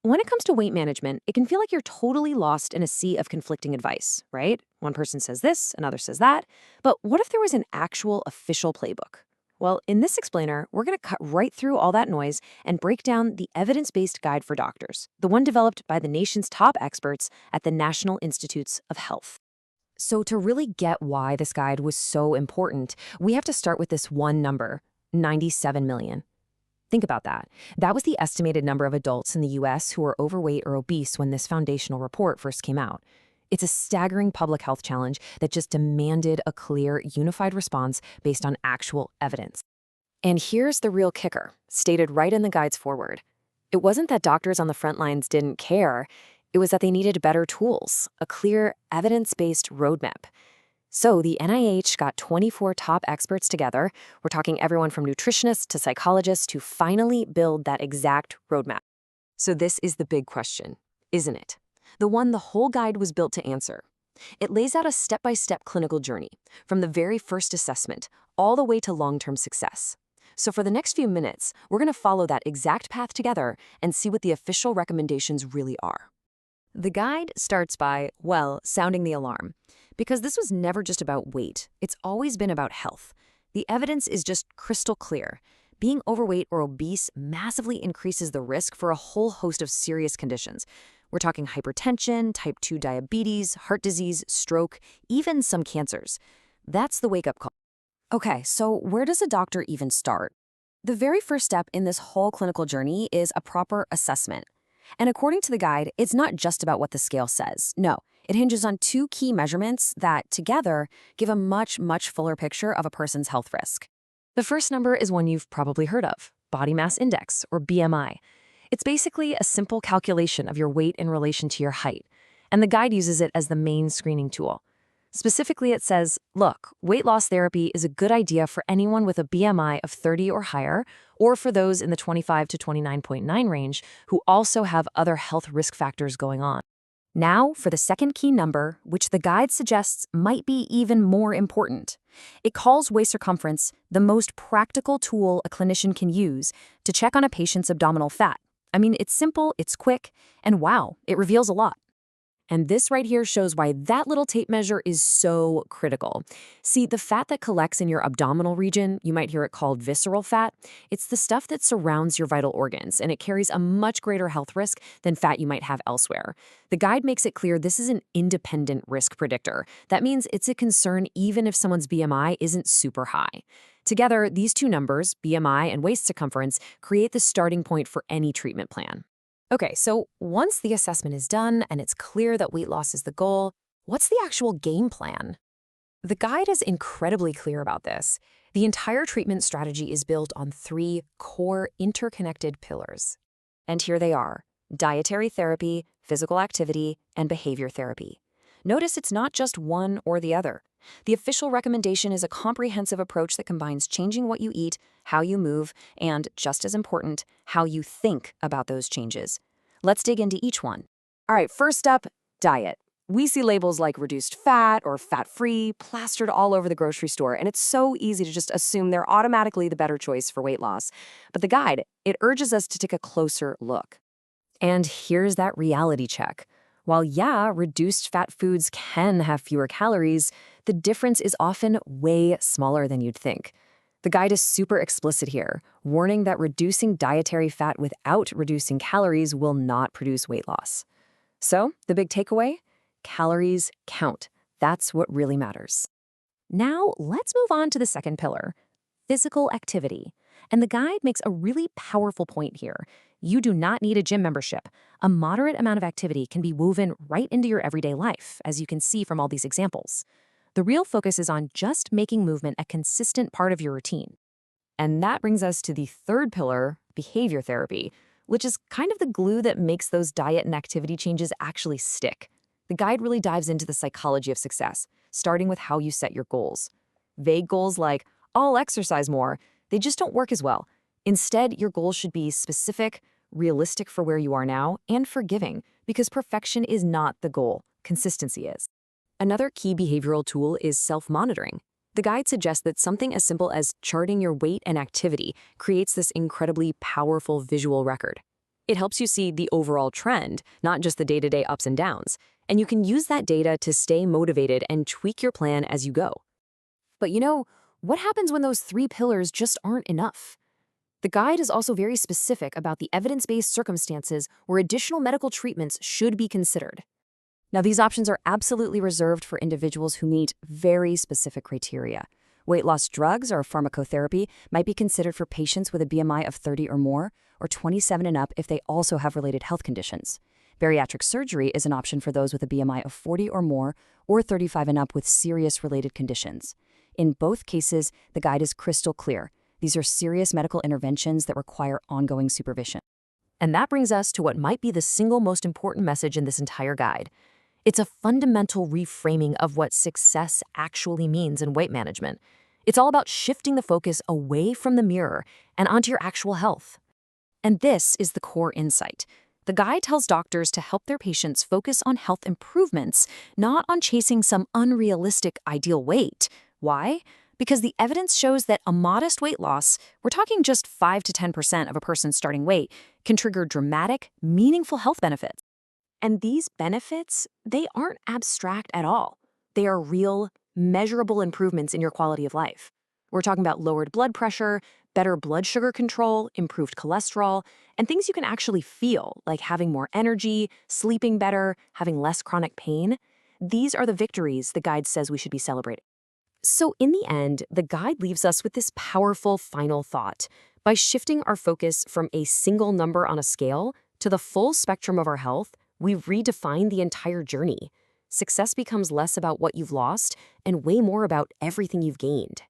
When it comes to weight management, it can feel like you're totally lost in a sea of conflicting advice, right? One person says this, another says that. But what if there was an actual official playbook? Well, in this explainer, we're going to cut right through all that noise and break down the evidence based guide for doctors, the one developed by the nation's top experts at the National Institutes of Health. So, to really get why this guide was so important, we have to start with this one number: 97 million. Think about that. That was the estimated number of adults in the US who were overweight or obese when this foundational report first came out. It's a staggering public health challenge that just demanded a clear, unified response based on actual evidence. And here's the real kicker, stated right in the guide's foreword. It wasn't that doctors on the front lines didn't care, it was that they needed better tools, a clear, evidence-based roadmap. So the NIH got 24 top experts together. We're talking everyone from nutritionists to psychologists to finally build that exact roadmap. So this is the big question, isn't it? The one the whole guide was built to answer. It lays out a step-by-step clinical journey, from the very first assessment all the way to long-term success. So for the next few minutes, we're going to follow that exact path together and see what the official recommendations really are. The guide starts by, well, sounding the alarm. Because this was never just about weight, it's always been about health. The evidence is just crystal clear. Being overweight or obese massively increases the risk for a whole host of serious conditions. We're talking hypertension, type 2 diabetes, heart disease, stroke, even some cancers. That's the wake-up call. Okay, so where does a doctor even start? The very first step in this whole clinical journey is a proper assessment. And according to the guide, it's not just about what the scale says. No, it hinges on two key measurements that, together, give a much, much fuller picture of a person's health risk. The first number is one you've probably heard of: body mass index, or BMI. It's basically a simple calculation of your weight in relation to your height, and the guide uses it as the main screening tool. Specifically, it says, look, weight loss therapy is a good idea for anyone with a BMI of 30 or higher, or for those in the 25 to 29.9 range who also have other health risk factors going on. Now, for the second key number, which the guide suggests might be even more important. It calls waist circumference the most practical tool a clinician can use to check on a patient's abdominal fat. I mean, it's simple, it's quick, and wow, it reveals a lot. And this right here shows why that little tape measure is so critical. See, the fat that collects in your abdominal region, you might hear it called visceral fat, it's the stuff that surrounds your vital organs, and it carries a much greater health risk than fat you might have elsewhere. The guide makes it clear this is an independent risk predictor. That means it's a concern even if someone's BMI isn't super high. Together, these two numbers, BMI and waist circumference, create the starting point for any treatment plan. Okay, so once the assessment is done and it's clear that weight loss is the goal, what's the actual game plan? The guide is incredibly clear about this. The entire treatment strategy is built on three core interconnected pillars. And here they are: dietary therapy, physical activity, and behavior therapy. Notice it's not just one or the other. The official recommendation is a comprehensive approach that combines changing what you eat, how you move, and, just as important, how you think about those changes. Let's dig into each one. All right, first up, diet. We see labels like reduced fat or fat-free plastered all over the grocery store, and it's so easy to just assume they're automatically the better choice for weight loss. But the guide, it urges us to take a closer look. And here's that reality check. While, yeah, reduced fat foods can have fewer calories, the difference is often way smaller than you'd think. The guide is super explicit here, warning that reducing dietary fat without reducing calories will not produce weight loss. So, the big takeaway? Calories count. That's what really matters. Now, let's move on to the second pillar: physical activity. And the guide makes a really powerful point here. You do not need a gym membership. A moderate amount of activity can be woven right into your everyday life, as you can see from all these examples. The real focus is on just making movement a consistent part of your routine. And that brings us to the third pillar, behavior therapy, which is kind of the glue that makes those diet and activity changes actually stick. The guide really dives into the psychology of success, starting with how you set your goals. Vague goals like, I'll exercise more, they just don't work as well. Instead, your goals should be specific, realistic for where you are now, and forgiving, because perfection is not the goal, consistency is. Another key behavioral tool is self-monitoring. The guide suggests that something as simple as charting your weight and activity creates this incredibly powerful visual record. It helps you see the overall trend, not just the day-to-day ups and downs. And you can use that data to stay motivated and tweak your plan as you go. But what happens when those 3 pillars just aren't enough? The guide is also very specific about the evidence-based circumstances where additional medical treatments should be considered. Now, these options are absolutely reserved for individuals who meet very specific criteria. Weight loss drugs or pharmacotherapy might be considered for patients with a BMI of 30 or more, or 27 and up if they also have related health conditions. Bariatric surgery is an option for those with a BMI of 40 or more, or 35 and up with serious related conditions. In both cases, the guide is crystal clear. These are serious medical interventions that require ongoing supervision. And that brings us to what might be the single most important message in this entire guide. It's a fundamental reframing of what success actually means in weight management. It's all about shifting the focus away from the mirror and onto your actual health. And this is the core insight. The guide tells doctors to help their patients focus on health improvements, not on chasing some unrealistic ideal weight. Why? Because the evidence shows that a modest weight loss, we're talking just 5 to 10% of a person's starting weight, can trigger dramatic, meaningful health benefits. And these benefits, they aren't abstract at all. They are real, measurable improvements in your quality of life. We're talking about lowered blood pressure, better blood sugar control, improved cholesterol, and things you can actually feel, like having more energy, sleeping better, having less chronic pain. These are the victories the guide says we should be celebrating. So in the end, the guide leaves us with this powerful final thought. By shifting our focus from a single number on a scale to the full spectrum of our health, we redefine the entire journey. Success becomes less about what you've lost and way more about everything you've gained.